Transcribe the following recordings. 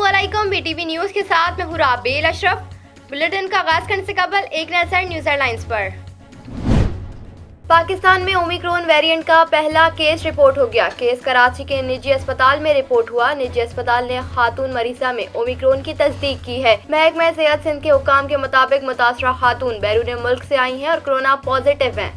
अस्सलामुअलैकुम BTV news के साथ मैं हूँ राबेल अशरफ। बुलेटिन का आगाज करने से कबल एक नजर न्यूज़ हेडलाइंस पर। पाकिस्तान में ओमिक्रॉन वेरिएंट का पहला केस रिपोर्ट हो गया। केस कराची के निजी अस्पताल में रिपोर्ट हुआ। निजी अस्पताल ने खातून मरीजा में ओमिक्रॉन की तस्दीक की है। महकमा सेहत सिंध के हुकाम के मुताबिक मुतासरा खातून बैरून मुल्क से आई हैं और कोरोना पॉजिटिव हैं।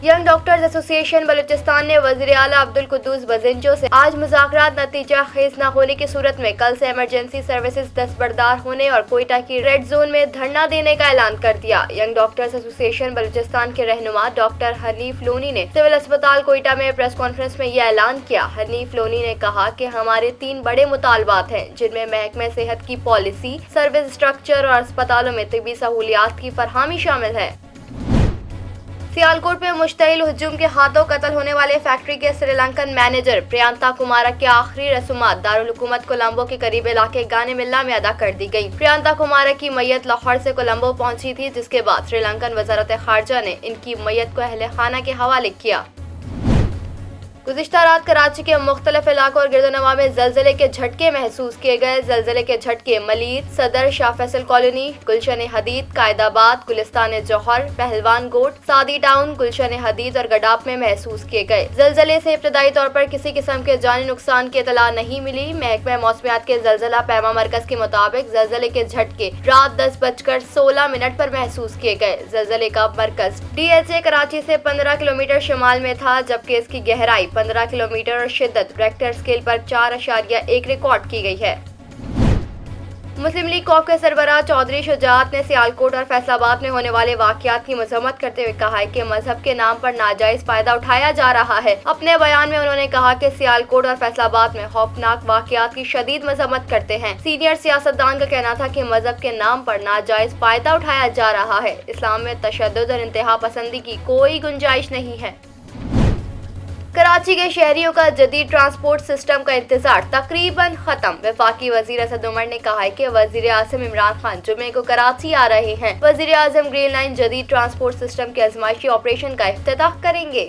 यंग डॉक्टर्स एसोसिएशन बलूचिस्तान ने वज़ीर आला अब्दुल कुद्दूस बजिंजो से आज मुज़ाकरात नतीजा खेज न होने की सूरत में कल से इमरजेंसी सर्विसेज दस्तबरदार होने और कोयटा की रेड जोन में धरना देने का ऐलान कर दिया। यंग डॉक्टर्स एसोसिएशन बलूचिस्तान के रहनुमा डॉक्टर हनीफ लोनी ने सिविल अस्पताल कोयटा में प्रेस कॉन्फ्रेंस में यह ऐलान किया। हनीफ लोनी ने कहा कि हमारे 3 बड़े मुतालबात हैं, जिनमें महकमा सेहत की पॉलिसी, सर्विस स्ट्रक्चर और अस्पतालों में तिब्बी सहूलियात की फरहमी शामिल है। सियालकोट में मुश्तइल हुजूम के हाथों कत्ल होने वाले फैक्ट्री के श्रीलंकन मैनेजर प्रियंता कुमारा की आखिरी रसूमात दारुल हुकूमत कोलंबो के करीब इलाके गाने मिल्ला में अदा कर दी गई। प्रियंता कुमारा की मैयत लाहौर से कोलंबो पहुंची थी, जिसके बाद श्रीलंकन वजारत खारजा ने इनकी मैयत को अहले खाना के हवाले किया। गुज़िश्ता रात कराची के मुख्तलिफ इलाकों और गिरदोनवा में ज़लज़ले के झटके महसूस किए गए। ज़लज़ले के झटके मलीर, सदर, शाह फैसल कॉलोनी, गुलशन हदीद, कायदाबाद, गुलिस्तान जौहर, पहलवान गोट, सादी टाउन, गुलशन हदीद और गडाप में महसूस किए गए। ज़लज़ले से इब्तदाई तौर पर किसी किस्म के जानी नुकसान की इतला नहीं मिली। महकमा मौसमियात के ज़लज़ला पैमा मरकज़ के मुताबिक ज़लज़ले के झटके रात 10:16 पर महसूस किए गए। ज़लज़ले का मरकज़ DHA कराची से 15 किलोमीटर शुमाल में था, जबकि इसकी गहराई 15 किलोमीटर और शिद्दत रेक्टर स्केल पर 4.1 रिकॉर्ड की गई है। मुस्लिम लीग कौफ के सरबराह चौधरी शुजात ने सियालकोट और फैसलाबाद में होने वाले वाक़यात की मज़म्मत करते हुए कहा है कि मजहब के नाम पर नाजायज फायदा उठाया जा रहा है। अपने बयान में उन्होंने कहा कि सियालकोट और फैसलाबाद में खौफनाक वाक़यात की शदीद मज़म्मत करते हैं। सीनियर सियासतदान का कहना था कि मजहब के नाम पर नाजायज फायदा उठाया जा रहा है। इस्लाम में तशद्दुद और इंतहा पसंदी की कोई गुंजाइश नहीं है। कराची के शहरियों का जदीद ट्रांसपोर्ट सिस्टम का इंतजार तकरीबन खत्म। वफाकी वजीर असद उमर ने कहा है कि वजीर आज़म इमरान खान जुमे को कराची आ रहे हैं। वजीर आज़म ग्रीन लाइन जदीद ट्रांसपोर्ट सिस्टम के आजमाइशी ऑपरेशन का इफ्तिताह करेंगे।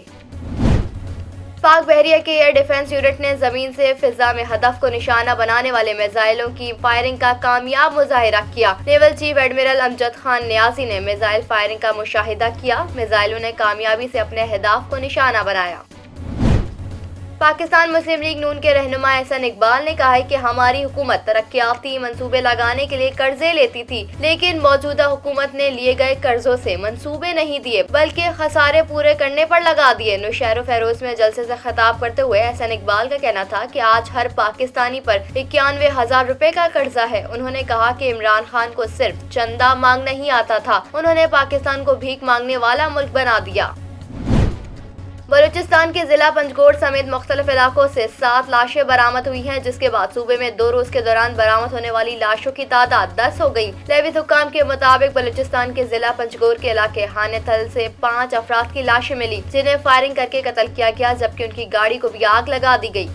पाक बहरिया के एयर डिफेंस यूनिट ने जमीन से फिजा में हदफ को निशाना बनाने वाले मिसाइलों की फायरिंग का कामयाब मुजाहिरा किया। Naval chief admiral Amjad Khan Niazi ने मिसाइल फायरिंग का मुशाहिदा किया। मिसाइलों ने कामयाबी से अपने अहदाफ को निशाना बनाया। पाकिस्तान मुस्लिम लीग नून के रहनुमा एहसन इकबाल ने कहा है कि हमारी हुकूमत तरक्याती मंसूबे लगाने के लिए कर्जे लेती थी, लेकिन मौजूदा हुकूमत ने लिए गए कर्जों से मंसूबे नहीं दिए, बल्कि खसारे पूरे करने पर लगा दिए। नौशहर फेरोज में जलसे से खिताब करते हुए एहसन इकबाल का कहना था कि आज हर पाकिस्तानी पर 91,000 रुपए का कर्जा है। उन्होंने कहा कि इमरान खान को सिर्फ चंदा मांग नहीं आता था, उन्होंने पाकिस्तान को भीख मांगने वाला मुल्क बना दिया। बलूचिस्तान के जिला पंजगोट समेत मुख्तलिफ इलाकों से 7 लाशें बरामद हुई हैं, जिसके बाद सूबे में 2 रोज के दौरान बरामद होने वाली लाशों की तादाद 10 हो गई। लेविस हुक्काम के मुताबिक बलूचिस्तान के जिला पंजगोट के इलाके हाने थल से 5 अफराद की लाशें मिली, जिन्हें फायरिंग करके कत्ल किया गया, जबकि उनकी गाड़ी को भी आग लगा दी गई।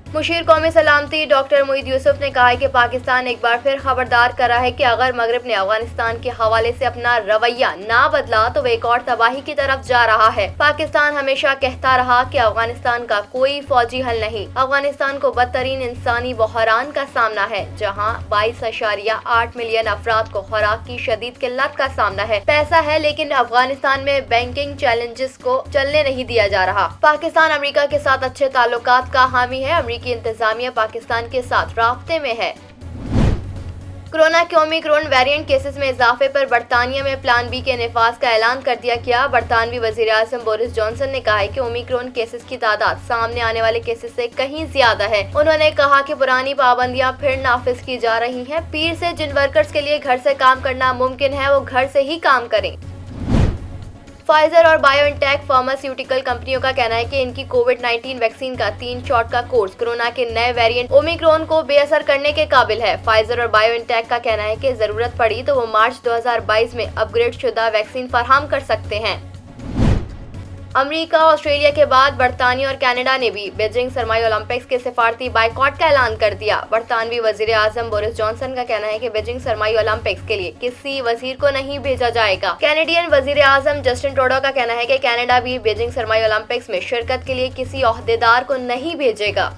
मुशीर कौमी सलामती डॉक्टर मोईद यूसुफ ने कहा है कि पाकिस्तान एक बार फिर खबरदार कर रहा है कि अगर मगरिब ने अफगानिस्तान के हवाले से अपना रवैया ना बदला तो वह एक और तबाही की तरफ जा रहा है। पाकिस्तान हमेशा कहता रहा कि अफगानिस्तान का कोई फौजी हल नहीं। अफगानिस्तान को बदतरीन इंसानी बहरान का सामना है, जहाँ 22.8 मिलियन अफराद को खुराक की शदीद किल्लत का सामना है। पैसा है, लेकिन अफगानिस्तान में बैंकिंग चैलेंजेस को चलने नहीं दिया जा रहा। पाकिस्तान अमेरिका के साथ अच्छे ताल्लुकात का हामी है। की इंतजामिया पाकिस्तान के साथ राब्ते में है। कोरोना के ओमिक्रॉन वेरिएंट केसेस में इजाफे पर बरतानिया में प्लान बी के नफाज का ऐलान कर दिया गया। बरतानवी वजीर आज़म बोरिस जॉनसन ने कहा है कि ओमिक्रॉन केसेस की तादाद सामने आने वाले केसेस से कहीं ज्यादा है। उन्होंने कहा कि पुरानी पाबंदियां फिर नाफिज की जा रही हैं। पीर से जिन वर्कर्स के लिए घर से काम करना मुमकिन है, वो घर से ही काम करें। फाइजर और बायोएनटेक फार्मास्यूटिकल कंपनियों का कहना है कि इनकी कोविड-19 वैक्सीन का 3 शॉट का कोर्स कोरोना के नए वेरिएंट ओमिक्रॉन को बेअसर करने के काबिल है। फाइजर और बायोएनटेक का कहना है कि जरूरत पड़ी तो वो मार्च 2022 में अपग्रेड शुदा वैक्सीन फराहम कर सकते हैं। अमेरिका ऑस्ट्रेलिया के बाद बरतानिया और कनाडा ने भी बीजिंग सरमाई ओलंपिक्स के सिफारती बाइकॉट का ऐलान कर दिया। बरतानवी वजीर आजम बोरिस जॉनसन का कहना है कि बीजिंग सरमाई ओलंपिक्स के लिए किसी वजीर को नहीं भेजा जाएगा। कैनेडियन वजीर आजम जस्टिन ट्रूडो का कहना है कि कनाडा भी बीजिंग सरमाई ओलंपिक्स में शिरकत के लिए किसी ओहदेदार को नहीं भेजेगा।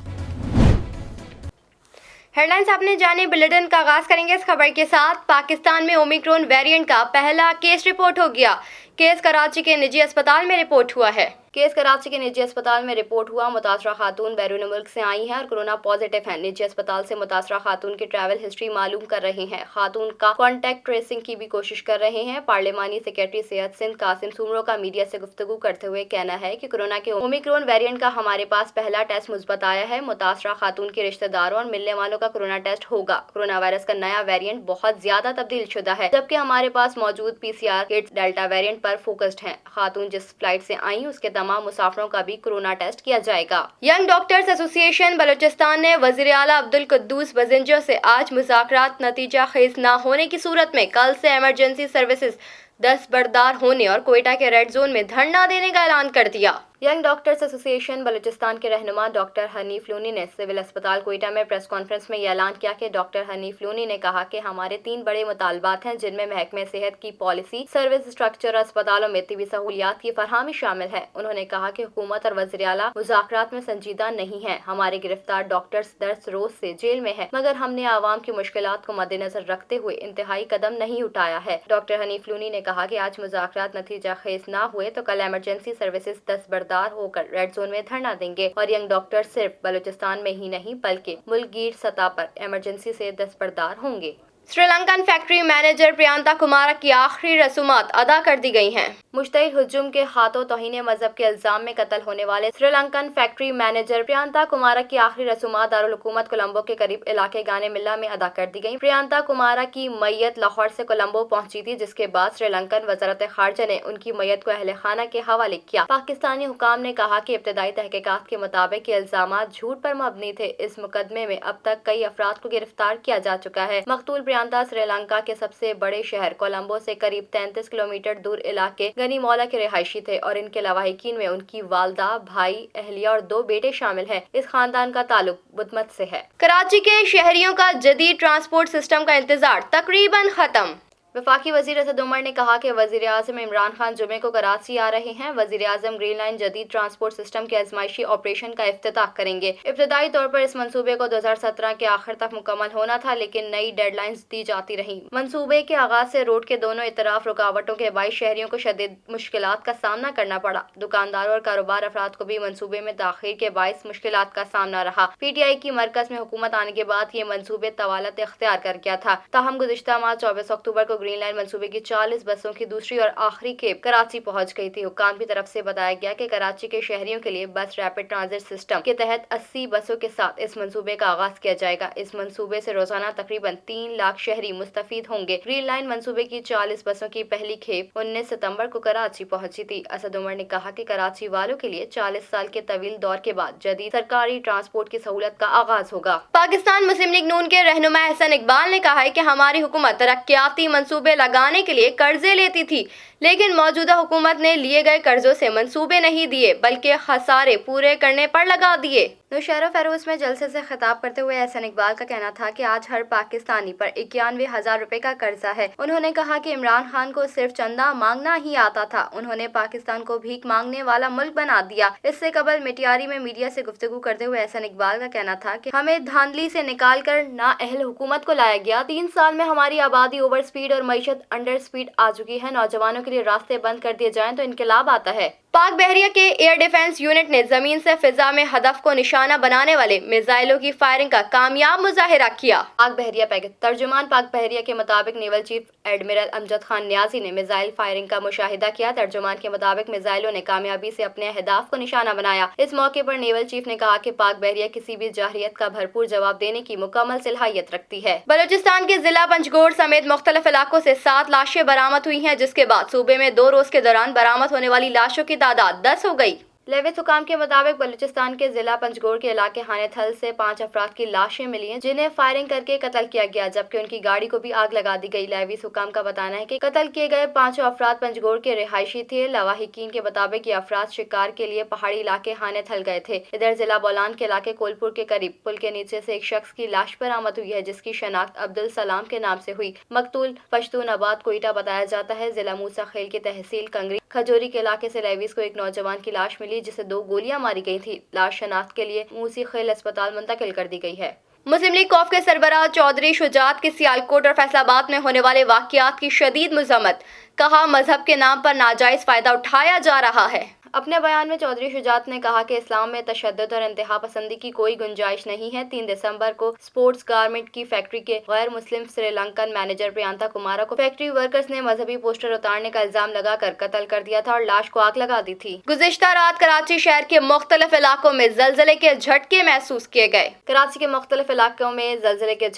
हेडलाइंस आपने जाने, बुलेटिन का आगाज करेंगे इस खबर के साथ। पाकिस्तान में ओमिक्रॉन वेरिएंट का पहला केस रिपोर्ट हो गया। केस कराची के निजी अस्पताल में रिपोर्ट हुआ है। केस कराची के निजी अस्पताल में रिपोर्ट हुआ। मुतासरा खातून बैरून मुल्क से आई हैं और कोरोना पॉजिटिव हैं। निजी अस्पताल से मुतासरा खातून की ट्रैवल हिस्ट्री मालूम कर रहे हैं। खातून का कॉन्टैक्ट ट्रेसिंग की भी कोशिश कर रहे हैं। पार्लिमानी सेक्रेटरी सेहत सिंध कासिम सुमरो का मीडिया से गुफ्तगू करते हुए कहना है कि कोरोना के ओमिक्रॉन वेरिएंट का हमारे पास पहला टेस्ट मुस्बत आया है। मुतासरा खातून के रिश्तेदारों और मिलने वालों का कोरोना टेस्ट होगा। कोरोना वायरस का नया वेरिएंट बहुत ज्यादा तब्दील शुदा है, जबकि हमारे पास मौजूद PCR किट्स डेल्टा वेरिएंट पर फोकस्ड हैं। खातून जिस फ्लाइट से आई उसके तमाम मुसाफिरों का भी कोरोना टेस्ट किया जाएगा। यंग डॉक्टर्स एसोसिएशन बलूचिस्तान ने वज़ीर आला अब्दुल कुद्दूस बजिंजर से आज मुज़ाकरात नतीजा खेज न होने की सूरत में कल से इमरजेंसी सर्विसेज दस्तबरदार होने और कोयटा के रेड जोन में धरना देने का ऐलान कर दिया। यंग डॉक्टर्स एसोसिएशन बलूचिस्तान के रहनुमा डॉक्टर हनीफ लूनी ने सिविल अस्पताल कोयटा में प्रेस कॉन्फ्रेंस में यह ऐलान किया कि डॉक्टर हनीफ लूनी ने कहा कि हमारे 3 बड़े मुतालबात हैं, जिनमें महकमे सेहत की पॉलिसी, सर्विस स्ट्रक्चर, अस्पतालों में तिबी सहूलियात की फरहमी शामिल है। उन्होंने कहा कि हुकूमत और वज़ीर आला मुज़ाकरात में संजीदा नहीं है। हमारे गिरफ्तार डॉक्टर्स 10 रोज से जेल में है, मगर हमने आवाम की मुश्किलात को मद्देनजर रखते हुए इंतहाई कदम नहीं उठाया है। डॉक्टर हनीफ लूनी ने कहा कि आज मुज़ाकरात नतीजा खेज न हुए तो कल इमरजेंसी सर्विसेज दस्तबरदार होकर रेड जोन में धरना देंगे और यंग डॉक्टर सिर्फ बलूचिस्तान में ही नहीं बल्कि मुल्कगीर सतह पर इमरजेंसी से दस्तबरदार होंगे। श्रीलंकन फैक्ट्री मैनेजर प्रियंता कुमारा की आखिरी रसूमात अदा कर दी गई हैं। मुश्तहिल हुजूम के हाथों तौहीन मजहब के इल्जाम में कत्ल होने वाले श्रीलंकन फैक्ट्री मैनेजर प्रियंता कुमारा की आखिरी रसूमात दारुल हुकूमत कोलंबो के करीब इलाके गाने मिल्ला में अदा कर दी गई। प्रियंता कुमारा की मैयत लाहौर से कोलंबो पहुंची थी, जिसके बाद श्रीलंकन वजारत खारजा ने उनकी मैयत को अहले खाना के हवाले किया। पाकिस्तानी हुकाम ने कहा कि इब्तदाई तहकीकात के मुताबिक ये इल्जामात झूठ पर मबनी थे। इस मुकदमे में अब तक कई अफराद को गिरफ्तार किया जा चुका है। मकतूल प्रियंता श्रीलंका के सबसे बड़े शहर कोलंबो से करीब 33 किलोमीटर दूर इलाके गनीमौला के रिहायशी थे और इनके लवाहिकीन में उनकी वालदा, भाई, अहलिया और 2 बेटे शामिल हैं। इस खानदान का ताल्लुक बुधमत से है। कराची के शहरियों का जदीद ट्रांसपोर्ट सिस्टम का इंतजार तकरीबन खत्म। वफाकी वजीर असद उमर ने कहा कि वजीर आज़म इमरान खान जुमे को कराची आ रहे हैं। वजीर आज़म ग्रीन लाइन जदीद ट्रांसपोर्ट सिस्टम के आजमाइशी ऑपरेशन का इफ्तिताह करेंगे। इब्तदाई तौर पर इस मंसूबे को 2017 के आखिर तक मुकम्मल होना था, लेकिन नई डेडलाइंस दी जाती रही। मंसूबे के आगाज से रोड के दोनों इतराफ रुकावटों के बाइस शहरियों को शदीद मुश्किलात का सामना करना पड़ा। दुकानदारों और कारोबार अफराद को भी मंसूबे में ताखीर के बाइस मुश्किलात का सामना रहा। PTI की मरकज में हुकूमत आने के बाद ये मंसूबे तवालत इख्तियार कर गया था। ताहम गुज़िश्ता माह 24 अक्टूबर को ग्रीन लाइन मंसूबे की 40 बसों की दूसरी और आखिरी खेप कराची पहुंच गई थी। हुकाम की तरफ से बताया गया कि कराची के शहरियों के लिए बस रैपिड ट्रांजिट सिस्टम के तहत 80 बसों के साथ इस मंसूबे का आगाज किया जाएगा। इस मंसूबे से रोजाना तकरीबन 3 लाख शहरी मुस्तफीद होंगे। ग्रीन लाइन मंसूबे की 40 बसों की पहली खेप 19 सितंबर को कराची पहुंची थी। असद उमर ने कहा कि कराची वालों के लिए 40 साल के तवील दौर के बाद जदीद सरकारी ट्रांसपोर्ट की सहूलत का आगाज होगा। पाकिस्तान मुस्लिम लीग नून के रहनुमा एहसन इकबाल ने कहा है कि हमारी हुकूमत तरक्याती मंसूबे लगाने के लिए कर्जे लेती थी, लेकिन मौजूदा हुकूमत ने लिए गए कर्जों से मंसूबे नहीं दिए बल्कि खसारे पूरे करने पर लगा दिए। नौशहरा फेरोज में जलसे से खिताब करते हुए एहसन इकबाल का कहना था कि आज हर पाकिस्तानी पर 91,000 रुपए का कर्जा है। उन्होंने कहा कि इमरान खान को सिर्फ चंदा मांगना ही आता था। उन्होंने पाकिस्तान को भीख मांगने वाला मुल्क बना दिया। इससे कबल मिटियारी में मीडिया से गुफ्तगू करते हुए एहसन इकबाल का कहना था कि हमें धांधली से निकाल कर नाअहल हुकूमत को लाया गया। 3 साल में हमारी आबादी ओवर स्पीड और मईशत अंडर स्पीड आ चुकी है। नौजवानों के लिए रास्ते बंद कर दिए जाएं तो इनकलाब आता है। पाक बहरिया के एयर डिफेंस यूनिट ने जमीन से फिजा में हदफ को निशाना बनाने वाले मिसाइलों की फायरिंग का कामयाब मुजाहिरा किया। पाक बहरिया पैकेज तर्जुमान पाक बहरिया के मुताबिक naval chief admiral Amjad Khan Niazi ने मिसाइल फायरिंग का मुशाहिदा किया। तर्जुमान के मुताबिक मिसाइलों ने कामयाबी से अपने अहदाफ को निशाना बनाया। इस मौके पर नेवल चीफ ने कहा कि पाक बहरिया किसी भी जाहिरियत का भरपूर जवाब देने की मुकम्मल सलाहियत रखती है। बलूचिस्तान के जिला पंजगोड़ समेत मुख्तलिफ इलाकों से 7 लाशें बरामद हुई हैं, जिसके बाद सूबे में 2 रोज के दौरान बरामद होने वाली लाशों की तादाद 10 हो गई। लेविस हुकाम के मुताबिक बलूचिस्तान के जिला पंजगोड़ के इलाके हाने थल से 5 अफराद की लाशें मिली हैं, जिन्हें फायरिंग करके कत्ल किया गया, जबकि उनकी गाड़ी को भी आग लगा दी गई। लेविस हुकाम का बताना है कि कत्ल किए गए 5 अफराद पंजगोड़ के रिहायशी थे। लवाहिकीन के मुताबिक ये अफराद शिकार के लिए पहाड़ी इलाके हाने थल गए थे। इधर जिला बोलान के इलाके कोलपुर के करीब पुल के नीचे से एक शख्स की लाश बरामद हुई है, जिसकी शनाख्त अब्दुल सलाम के नाम से हुई। मकतूल पश्तूनाबाद कोयटा बताया जाता है। जिला मूसा खेल की तहसील कंगरी खजोरी के इलाके से लेविस को एक नौजवान की लाश मिली, जिसे 2 गोलियां मारी गई थी। लाश शनाख्त के लिए मूसी खेल अस्पताल मुंतकिल कर दी गई है। मुस्लिम लीग कौफ के सरबराह चौधरी शुजात की सियालकोट और फैसलाबाद में होने वाले वाक़यात की शदीद मज़म्मत, कहा मजहब के नाम पर नाजायज़ फ़ायदा उठाया जा रहा है। अपने बयान में चौधरी शुजात ने कहा कि इस्लाम में तशद्दुद और इंतहा पसंदी की कोई गुंजाइश नहीं है। 3 दिसंबर को स्पोर्ट्स गारमेंट की फैक्ट्री के गैर मुस्लिम श्रीलंकन मैनेजर प्रियंता कुमारा को फैक्ट्री वर्कर्स ने मजहबी पोस्टर उतारने का इल्जाम लगाकर कत्ल कर दिया था और लाश को आग लगा दी थी। गुज़िश्ता रात कराची शहर के मुख्तलिफ इलाकों में ज़लज़ले के झटके महसूस किए गए। कराची के मुख्तलिफ इलाकों में ज़लज़ले के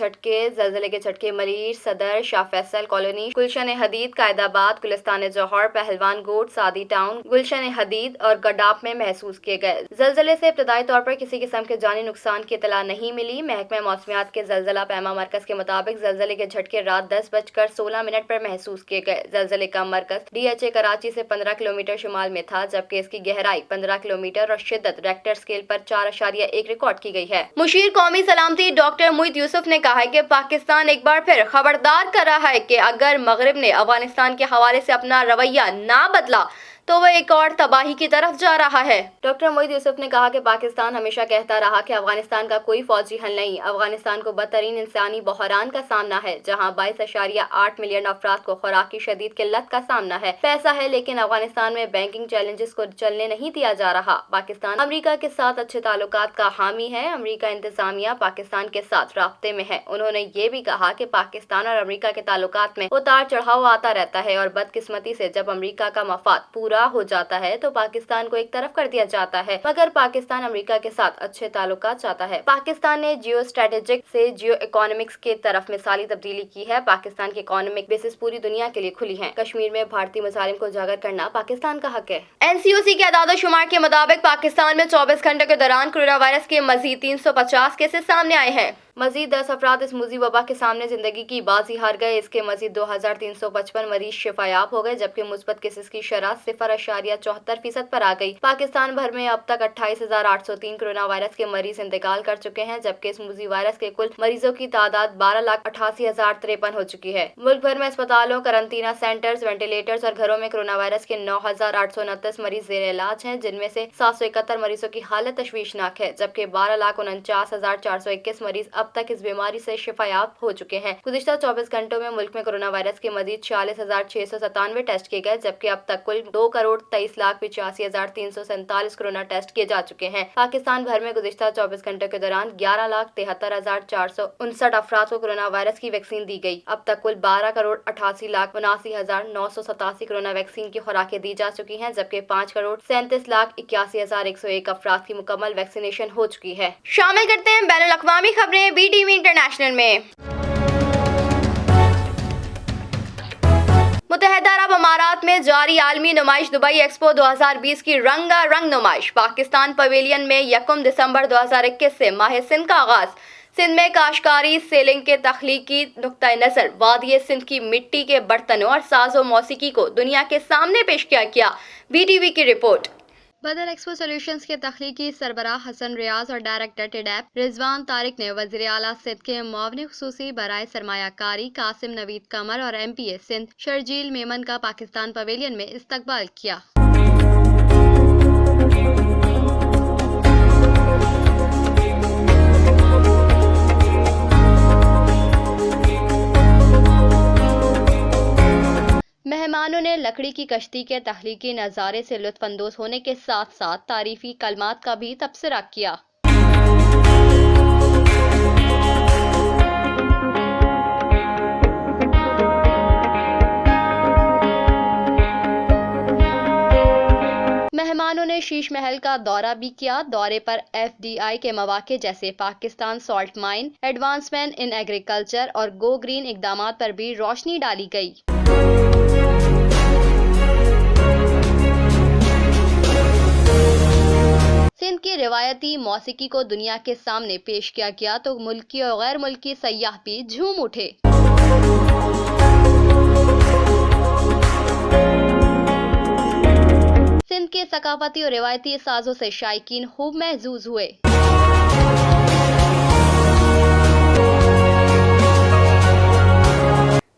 झटके मरीज, सदर, शाह फैसल कॉलोनी, गुलशन हदीद, कायदाबाद, गुलिस्तान जौहर, पहलवान गोट, सादी टाउन, गुलशन हदीद और गडाप में महसूस किए गए। ज़लज़ले से इब्तदाई तौर पर किसी किस्म के जानी नुकसान की इतला नहीं मिली। महकमा मौसमियात के ज़लज़ला पैमा मरकज़ के मुताबिक ज़लज़ले के झटके रात 10:16 पर महसूस किए गए। ज़लज़ले का मरकज़ DHA कराची से 15 किलोमीटर शुमाल में था, जबकि इसकी गहराई 15 किलोमीटर और शिद्दत रेक्टर स्केल पर 4.1 रिकॉर्ड की गई है। मुशीर कौमी सलामती डॉक्टर मुईद यूसुफ ने कहा है कि पाकिस्तान एक बार फिर खबरदार कर रहा है कि अगर मगरिब ने अफगानिस्तान के हवाले से अपना रवैया ना बदला तो वह एक और तबाही की तरफ जा रहा है। डॉक्टर मुईद यूसुफ ने कहा कि पाकिस्तान हमेशा कहता रहा कि अफगानिस्तान का कोई फौजी हल नहीं। अफगानिस्तान को बदतरीन इंसानी बहरान का सामना है, जहां 22.8 मिलियन अफराद को खुराक की शदीद किल्लत का सामना है। पैसा है लेकिन अफगानिस्तान में बैंकिंग चैलेंजेस को चलने नहीं दिया जा रहा। पाकिस्तान अमरीका के साथ अच्छे ताल्लुकात का हामी है। अमरीका इंतजामिया पाकिस्तान के साथ राब्ते में है। उन्होंने ये भी कहा कि पाकिस्तान और अमरीका के ताल्लुकात में उतार चढ़ाव आता रहता है और बदकिस्मती से जब अमरीका का मफाद पूरा हो जाता है तो पाकिस्तान को एक तरफ कर दिया जाता है, मगर पाकिस्तान अमेरिका के साथ अच्छे ताल्लुकात चाहता है। पाकिस्तान ने जियो स्ट्रेटेजिक से जियो इकोनॉमिक्स के तरफ मिसाली तब्दीली की है। पाकिस्तान की इकोनॉमिक बेसिस पूरी दुनिया के लिए खुली है। कश्मीर में भारतीय मसालिम को उजागर करना पाकिस्तान का हक है। NCOC के आदाद-ओ-शुमार के मुताबिक पाकिस्तान में 24 घंटे के दौरान कोरोना वायरस के मजीद 350 केसेस सामने आए हैं। मजीद 10 अफराद इस मुज़ी वबा के सामने जिंदगी की बाजी हार गए। इसके मजीद 2355 मरीज शिफायाब हो गए, जबकि मुस्बत केसेस की शरह 0.74% पर आ गई। पाकिस्तान भर में अब तक 28,803 कोरोना वायरस के मरीज इंतकाल कर चुके हैं, जबकि इस मुज़ी वायरस के कुल मरीजों की तादाद 12,88,053 हो चुकी है। मुल्क भर में अस्पतालों, करंटीना सेंटर्स, वेंटिलेटर्स और घरों में कोरोना वायरस के 9,829 मरीज ज़ेर इलाज हैं, जिनमें से 771 मरीजों की हालत तशवीशनाक है, जबकि 12,49,421 मरीज अब तक इस बीमारी से शिफायाब हो चुके हैं। गुज़िश्ता 24 घंटों में मुल्क में कोरोना वायरस के मजीद 46,697 टेस्ट किए गए, जबकि अब तक कुल 2,23,85,347 कोरोना टेस्ट किए जा चुके हैं। पाकिस्तान भर में गुज़िश्ता 24 घंटों के दौरान 11,73,459 अफराद को कोरोना वायरस की वैक्सीन दी गई। अब तक कुल 12,88,79,987 कोरोना वैक्सीन की खुराकें दी जा चुकी हैं, जबकि 5,37,81,101 अफराद की मुकम्मल वैक्सीनेशन हो चुकी है। शामिल करते हैं बैनुल अक़वामी खबरें BTV इंटरनेशनल में। मुत्तहदा अरब अमारात में जारी आलमी नुमाइश दुबई एक्सपो 2020 की रंगारंग नुमाइश। पाकिस्तान पवेलियन में 1 दिसंबर 2021 से माह सिंध का आगाज। सिंध में काश्तकारी सेलिंग के तख्लीकी नुक्ता नज़र वादिय सिंध की मिट्टी के बर्तनों और साजो मौसीकी को दुनिया के सामने पेश किया गया। BTV की रिपोर्ट। बदर एक्सपो सॉल्यूशंस के तख्लीकी सरबराह हसन रियाज और डायरेक्टर टिडैप रिजवान तारिक ने वज़ीर आला सिंध के मुआविन खुसूसी बराए सरमायाकारी कासिम नवीद कमर और MPA सिंध शर्जील मेमन का पाकिस्तान पवेलियन में इस्तकबाल किया। मेहमानों ने लकड़ी की कश्ती के तख्लीकी नज़ारे से लुत्फ़ अंदोज़ होने के साथ साथ तारीफ़ी कलमात का भी तबसरा किया। मेहमानों ने शीश महल का दौरा भी किया। दौरे पर FDI के मौक़े जैसे Pakistan salt mine, advancement in agriculture और गो ग्रीन इक़दामात पर भी रोशनी डाली गई। सिंध की रिवायती मौसीकी को दुनिया के सामने पेश किया गया तो मुल्की और गैर मुल्की सयाह भी झूम उठे। सिंध के सकाफती और रिवायती साजों से शायकीन खूब महजूज हुए।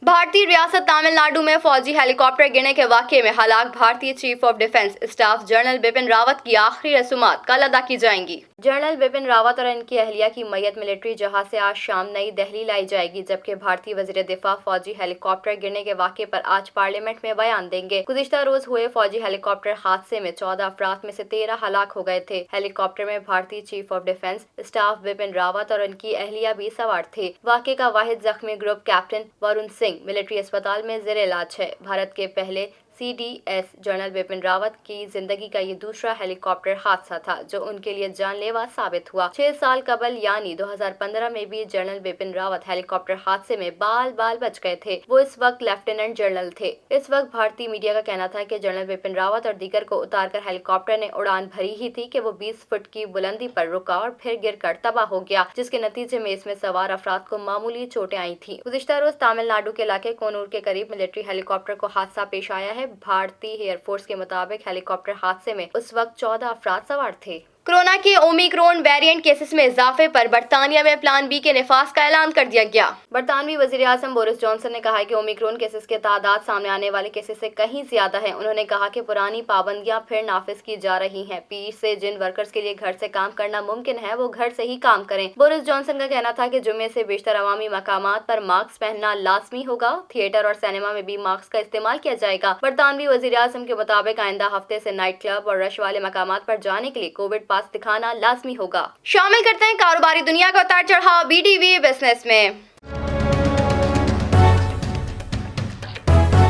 भारतीय रियासत तमिलनाडु में फौजी हेलीकॉप्टर गिरने के वाकये में हलाक भारतीय chief of defence staff general Bipin Rawat की आखिरी रसूमात कल अदा की जाएंगी। जनरल बिपिन रावत और इनकी अहलिया की मैयत मिलिट्री जहाज से आज शाम नई दिल्ली लाई जाएगी, जबकि भारतीय वजीर दिफा फौजी हेलीकॉप्टर गिरने के वाकये पर आज पार्लियामेंट में बयान देंगे। गुज़िश्ता रोज हुए फौजी हेलीकॉप्टर हादसे में 14 अफराद में से 13 हलाक हो गए थे। हेलीकॉप्टर में भारतीय chief of defence staff Bipin Rawat और उनकी अहलिया भी सवार थे। वाकये का वाहिद जख्मी group captain Varun Singh military अस्पताल में ज़ेर इलाज है। भारत के पहले CDS जनरल बिपिन रावत की जिंदगी का ये दूसरा हेलीकॉप्टर हादसा था जो उनके लिए जानलेवा साबित हुआ। 6 साल कबल यानी 2015 में भी जनरल बिपिन रावत हेलीकॉप्टर हादसे में बाल बाल बच गए थे। वो इस वक्त लेफ्टिनेंट जनरल थे। इस वक्त भारतीय मीडिया का कहना था कि जनरल बिपिन रावत और दीगर को उतारकर हेलीकॉप्टर ने उड़ान भरी ही थी कि वो 20 फुट की बुलंदी पर रुका और फिर गिरकर तबाह हो गया, जिसके नतीजे में इसमें सवार अफराद को मामूली चोटें आई थी। गुज़िश्ता रोज तमिलनाडु के इलाके कोनूर के करीब मिलिट्री हेलीकॉप्टर को हादसा पेश आया है। भारतीय एयरफोर्स के मुताबिक हेलीकॉप्टर हादसे में उस वक्त 14 अफराद सवार थे। कोरोना के ओमिक्रॉन वेरिएंट केसेस में इजाफे पर बरतानिया में प्लान बी के निफाज का ऐलान कर दिया गया। बरतानवी वजीर आज़म बोरिस जॉनसन ने कहा है कि ओमिक्रॉन केसेस के तादाद सामने आने वाले केसेस से कहीं ज्यादा है। उन्होंने कहा कि पुरानी पाबंदियां फिर नाफिज की जा रही हैं। पीर से जिन वर्कर्स के लिए घर से काम करना मुमकिन है वो घर से ही काम करें। बोरिस जॉनसन का कहना था कि जुम्मे से बेशतर अवामी मकामात पर मास्क पहनना लाजमी होगा। थिएटर और सिनेमा में भी मास्क का इस्तेमाल किया जाएगा। बरतानवी वजीर आज़म के मुताबिक आइंदा हफ्ते से नाइट क्लब और रश वाले मकामात पर जाने के लिए कोविड पास दिखाना लाजमी होगा। शामिल करते हैं कारोबारी दुनिया का उतार चढ़ाव BTV बिजनेस में।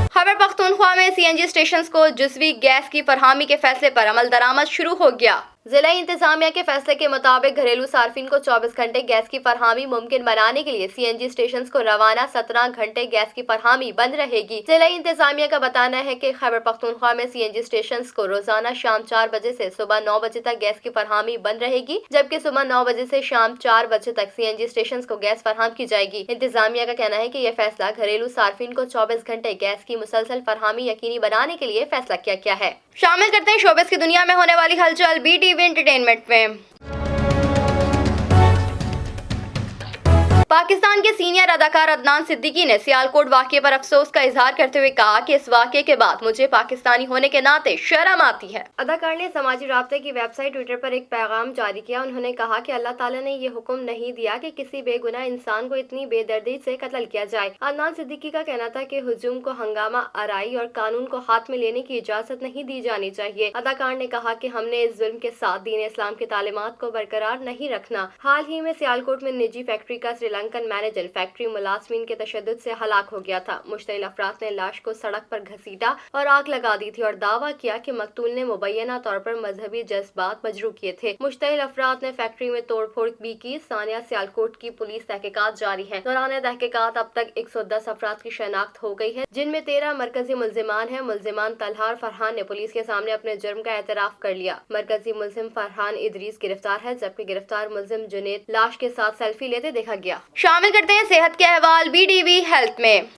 खैबर पख्तूनख्वा में CNG स्टेशंस को जुज़वी गैस की फरहमी के फैसले पर अमल दरामद शुरू हो गया। जिला इंतजामिया के फैसले के मुताबिक घरेलू सार्फिन को 24 घंटे गैस की फरहमी मुमकिन बनाने के लिए CNG स्टेशंस को रवाना 17 घंटे गैस की फरहमी बंद रहेगी। जिला इंतजामिया का बताना है कि खैबर पख्तूनख्वा में CNG स्टेशंस को रोजाना शाम 4 बजे से सुबह 9 बजे तक गैस की फरहमी बंद रहेगी, जबकि सुबह 9 बजे से शाम 4 बजे तक CNG स्टेशंस को गैस फरहम की जाएगी। इंतजामिया का कहना है कि यह फैसला घरेलू सार्फिन को 24 घंटे गैस की मुसलसल फरहमी यकीनी बनाने के लिए फैसला किया गया है। शामिल करते हैं शोबिस की दुनिया में होने वाली हलचल BTV एंटरटेनमेंट में। पाकिस्तान के सीनियर अदाकार अदनान सिद्दीकी ने सियालकोट वाकये पर अफसोस का इजहार करते हुए कहा कि इस वाकये के बाद मुझे पाकिस्तानी होने के नाते शर्म आती है। अदाकार ने समाजी राब्ते की वेबसाइट ट्विटर पर एक पैगाम जारी किया। उन्होंने कहा कि अल्लाह ताला ने ये हुक्म नहीं दिया कि किसी बेगुनाह इंसान को इतनी बेदर्दी से कत्ल किया जाए। अदनान सिद्दीकी का कहना था कि हुजूम को हंगामा आराई और कानून को हाथ में लेने की इजाजत नहीं दी जानी चाहिए। अदाकार ने कहा कि हमने इस जुल्म के साथ दीन इस्लाम की तालीमात को बरकरार नहीं रखना। हाल ही में सियालकोट में निजी फैक्ट्री का श्रीलंकन मैनेजर फैक्ट्री मुलाजमीन के तशद्दुद से हलाक हो गया था। मुश्तइल अफराद ने लाश को सड़क पर घसीटा और आग लगा दी थी और दावा किया कि मकतूल ने मुबैना तौर पर मजहबी जज्बात मजरू किए थे। मुश्तइल अफराद ने फैक्ट्री में तोड़फोड़ भी की। सानिया सियालकोट की पुलिस तहकीकात जारी है। दौरान तहकीकात अब तक 110 अफराद की शनाख्त हो गई है, जिनमें 13 मरकजी मुल्जिमान हैं। मुल्जिमान तलहा और फरहान ने पुलिस के सामने अपने जुर्म का एतराफ कर लिया। मरकजी मुल्जिम फरहान इदरीस गिरफ्तार है, जबकि गिरफ्तार मुल्जिम जुनेद लाश के साथ सेल्फी लेते देखा गया। शामिल करते हैं सेहत के अहवाल BTV हेल्थ में।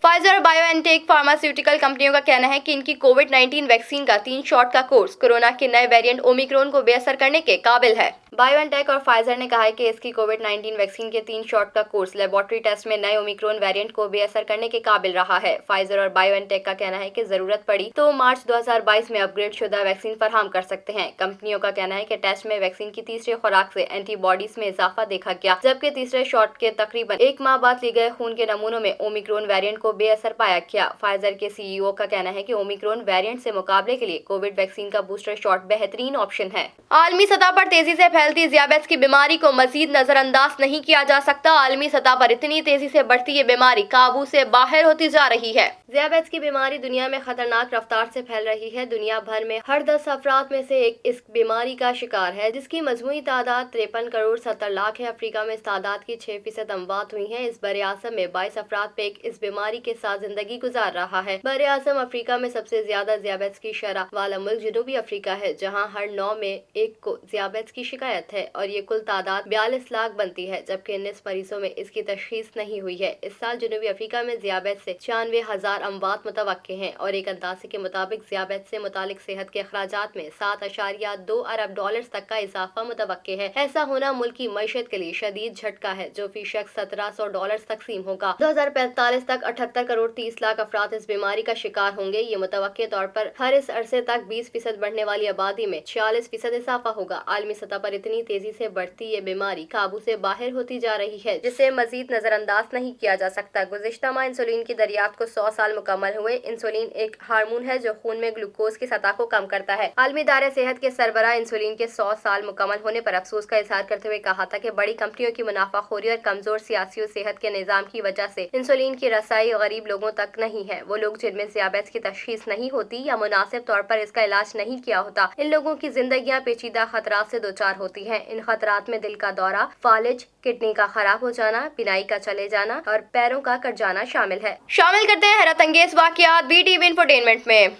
फाइजर और बायोएनटेक फार्मास्यूटिकल कंपनियों का कहना है कि इनकी कोविड-19 वैक्सीन का 3 शॉट का कोर्स कोरोना के नए वेरिएंट ओमिक्रॉन को बेअसर करने के काबिल है। बायोएनटेक और फाइजर ने कहा है कि इसकी कोविड-19 वैक्सीन के 3 शॉट का कोर्स लेबोरेटरी टेस्ट में नए ओमिक्रॉन वेरिएंट को बेअसर करने के काबिल रहा है। फाइजर और बायोएनटेक का कहना है कि जरूरत पड़ी तो मार्च 2022 में अपग्रेड शुदा वैक्सीन फराहम कर सकते हैं। कंपनियों का कहना है कि टेस्ट में वैक्सीन की तीसरी खुराक से एंटीबॉडीज में इजाफा देखा गया, जबकि तीसरे शॉट के तकरीबन 1 माह बाद लिए गए खून के नमूनों में ओमिक्रॉन वेरिएंट को बेअसर पाया गया। फाइजर के CEO का कहना है कि ओमिक्रॉन वेरिएंट से मुकाबले के लिए कोविड वैक्सीन का बूस्टर शॉट बेहतरीन ऑप्शन है। आलमी सतह पर तेजी से फैलती ज़ियाबेत्स की बीमारी को मजीद नजरअंदाज नहीं किया जा सकता। आलमी सतह पर इतनी तेजी से बढ़ती ये बीमारी काबू से बाहर होती जा रही है। ज़ियाबेत्स की बीमारी दुनिया में खतरनाक रफ्तार से फैल रही है। दुनिया भर में हर 10 अफराद में से एक इस बीमारी का शिकार है, जिसकी मजमूई तादाद 53 करोड़ 70 लाख है। अफ्रीका में इस तादाद की 6% अमवात हुई है। इस बरे-आज़म में 22 अफराद पे इस बीमारी के साथ जिंदगी गुजार रहा है। बरे-आज़म अफ्रीका में सबसे ज्यादा ज़ियाबेत्स की शरह वाला मुल्क जनूबी अफ्रीका है, जहाँ हर 9 में 1 को ज़ियाबेत्स की शिकायत शिकायत है और ये कुल तादाद 42 लाख बनती है, जबकि 19 मरीजों में इसकी तशखीस नहीं हुई है। इस साल जनूबी अफ्रीका में ज़ियाबत से 96,000 अमवात मुतवक्के हैं और एक अंदाजे के मुताबिक ज़ियाबत से मुतालिक सेहत के अखराजात में 7.2 अरब डॉलर तक का इजाफा मुतवक्के है। ऐसा होना मुल्क की मईशत के लिए शदीद झटका है, जो फी शख्स 1700 डॉलर तकसीम होगा। 2045 तक 78 करोड़ 30 लाख अफराद इस बीमारी का शिकार होंगे। ये मुतवक्के तौर पर हर इस अरसे तक 20% बढ़ने वाली आबादी में 46% इजाफा होगा। आलमी सतह पर इतनी तेजी से बढ़ती ये बीमारी काबू से बाहर होती जा रही है, जिसे मजीद नजरअंदाज नहीं किया जा सकता। गुज़िश्ता माह इंसुलिन की दरियाफ्त को 100 साल मुकम्मल हुए। इंसुलिन एक हार्मोन है जो खून में ग्लूकोज की सतह को कम करता है। आलमी इदारे सेहत के सरबराह इंसुलिन के 100 साल मुकम्मल होने पर अफसोस का इजहार करते हुए कहा था कि बड़ी कंपनियों की मुनाफाखोरी और कमजोर सियासी और सेहत के निज़ाम की वजह से इंसुलिन की रसाई गरीब लोगों तक नहीं है। वो लोग जिनमें ज़ियाबत की तशखीस नहीं होती या मुनासिब तौर पर इसका इलाज नहीं किया होता, इन लोगों की जिंदगियां पेचीदा खतरात से दोचार होती हैं। इन खतरात में दिल का दौरा, फालिज, किडनी का खराब हो जाना, बिनाई का चले जाना और पैरों का कट जाना शामिल है। शामिल करते हैं हैरत अंगेज वाकयात BTV इंफोटेनमेंट में।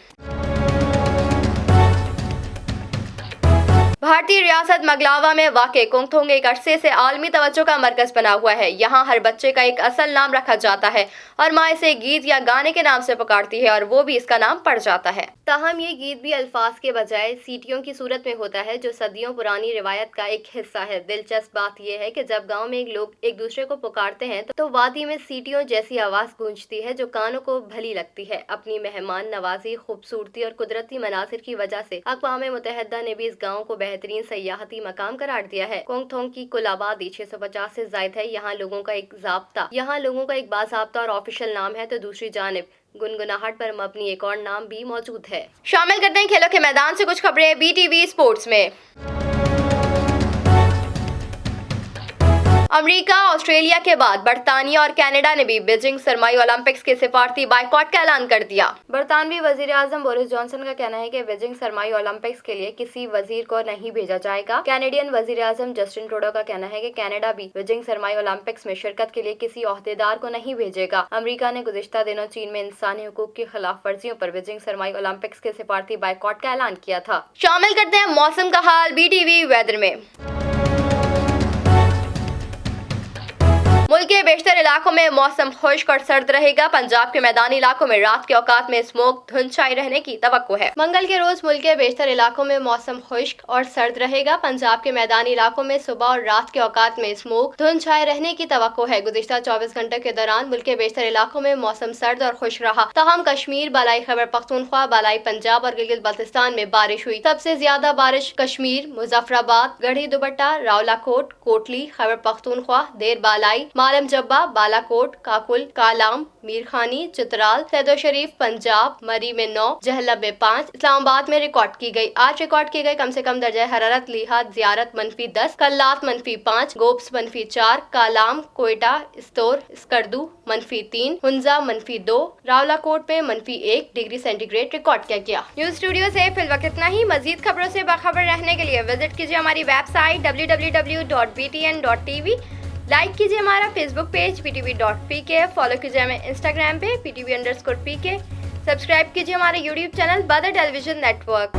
भारतीय रियासत मगलावा में वाक़े कोंगथोंग एक अरसे से आलमी तवज्जो का मरकज बना हुआ है। यहाँ हर बच्चे का एक असल नाम रखा जाता है और माँ इसे गीत या गाने के नाम से पुकारती है और वो भी इसका नाम पड़ जाता है। ताहम ये गीत भी अल्फाज के बजाय सीटियों की सूरत में होता है, जो सदियों पुरानी रिवायत का एक हिस्सा है। दिलचस्प बात यह है कि जब गाँव में लोग एक दूसरे को पुकारते हैं तो वादी में सीटियों जैसी आवाज़ गूंजती है जो कानों को भली लगती है। अपनी मेहमान नवाजी, खूबसूरती और कुदरती मनासिर की वजह से अक़वाम मुत्तहिदा ने भी इस गाँव को बेहतरीन सयाहती मकाम करार दिया है। कोंगथोंग की कुल आबादी 650 से ज़ायद है। यहाँ लोगों का एक बाज़ाब्ता और ऑफिशियल नाम है, तो दूसरी जानिब गुनगुनाहट पर मबनी एक और नाम भी मौजूद है। शामिल करते हैं खेलों के मैदान से कुछ खबरें BTV स्पोर्ट्स में। अमेरिका, ऑस्ट्रेलिया के बाद बरतानिया और कनाडा ने भी बीजिंग सरमाई ओलंपिक्स के सिफारती बाइकॉट का ऐलान कर दिया। बरतानवी वजीर आजम बोरिस जॉनसन का कहना है कि बीजिंग सरमाई ओलंपिक्स के लिए किसी वजीर को नहीं भेजा जाएगा। कैनेडियन वजीर आजम जस्टिन ट्रूडो का कहना है कि कनाडा भी बीजिंग सरमाई ओलंपिक्स में शिरकत के लिए किसी ओहदेदार को नहीं भेजेगा। अमेरिका ने गुज़िश्ता दिनों चीन में इंसानी हुकूक की खिलाफ वर्जियों पर बीजिंग सरमाई ओलंपिक्स के सिफारती बाइकॉट का ऐलान किया था। शामिल करते हैं मौसम का हाल BTV वेदर में। मुल्क के बेशतर इलाकों में मौसम खुश्क और सर्द रहेगा। पंजाब के मैदानी इलाकों में रात के औकात में स्मोक धुंध छाई रहने की तवक्को है। मंगल के रोज मुल्क के बेशतर इलाकों में मौसम खुश्क और सर्द रहेगा। पंजाब के मैदानी इलाकों में सुबह और रात के औकात में स्मोक धुंध छाए रहने की तवक्को है। गुज़िश्ता 24 घंटे के दौरान मुल्क के बेशतर इलाकों में मौसम सर्द और खुश्क रहा। ताहम कश्मीर, बालाई खैबर पख्तूनख्वा, बालाई पंजाब और गिलगित बल्तिस्तान में बारिश हुई। सबसे ज्यादा बारिश कश्मीर, मुजफ्फराबाद, गढ़ी दुपट्टा, रावलाकोट, कोटली, खैबर पख्तूनख्वा, देर बालाई, मालम जब्बा, बालाकोट, काकुल, कालाम, मीरखानी, चित्राल, सैदो शरीफ, पंजाब, मरी में 9, जहलब में 5, इस्लामाबाद में रिकॉर्ड की गई। आज रिकॉर्ड की गई कम से कम दर्जा हरारत लिहाज ज़ियारत -10, कल्लात -5, गोब्स -4, कालाम, कोयटा, इस्तोर, स्कर्दू -3, हुंजा -2, रावलाकोट में -1 डिग्री सेंटीग्रेड रिकॉर्ड किया गया। न्यूज स्टूडियो से फिल वक्त इतना ही। मजीद खबरों से बाखबर रहने के लिए विजिट कीजिए हमारी वेबसाइट www.btn.tv। लाइक कीजिए हमारा फेसबुक पेज PTV.pk, फॉलो कीजिए हमें इंस्टाग्राम पे PTV_PK, सब्सक्राइब कीजिए हमारे यूट्यूब चैनल बदर टेलीविजन नेटवर्क।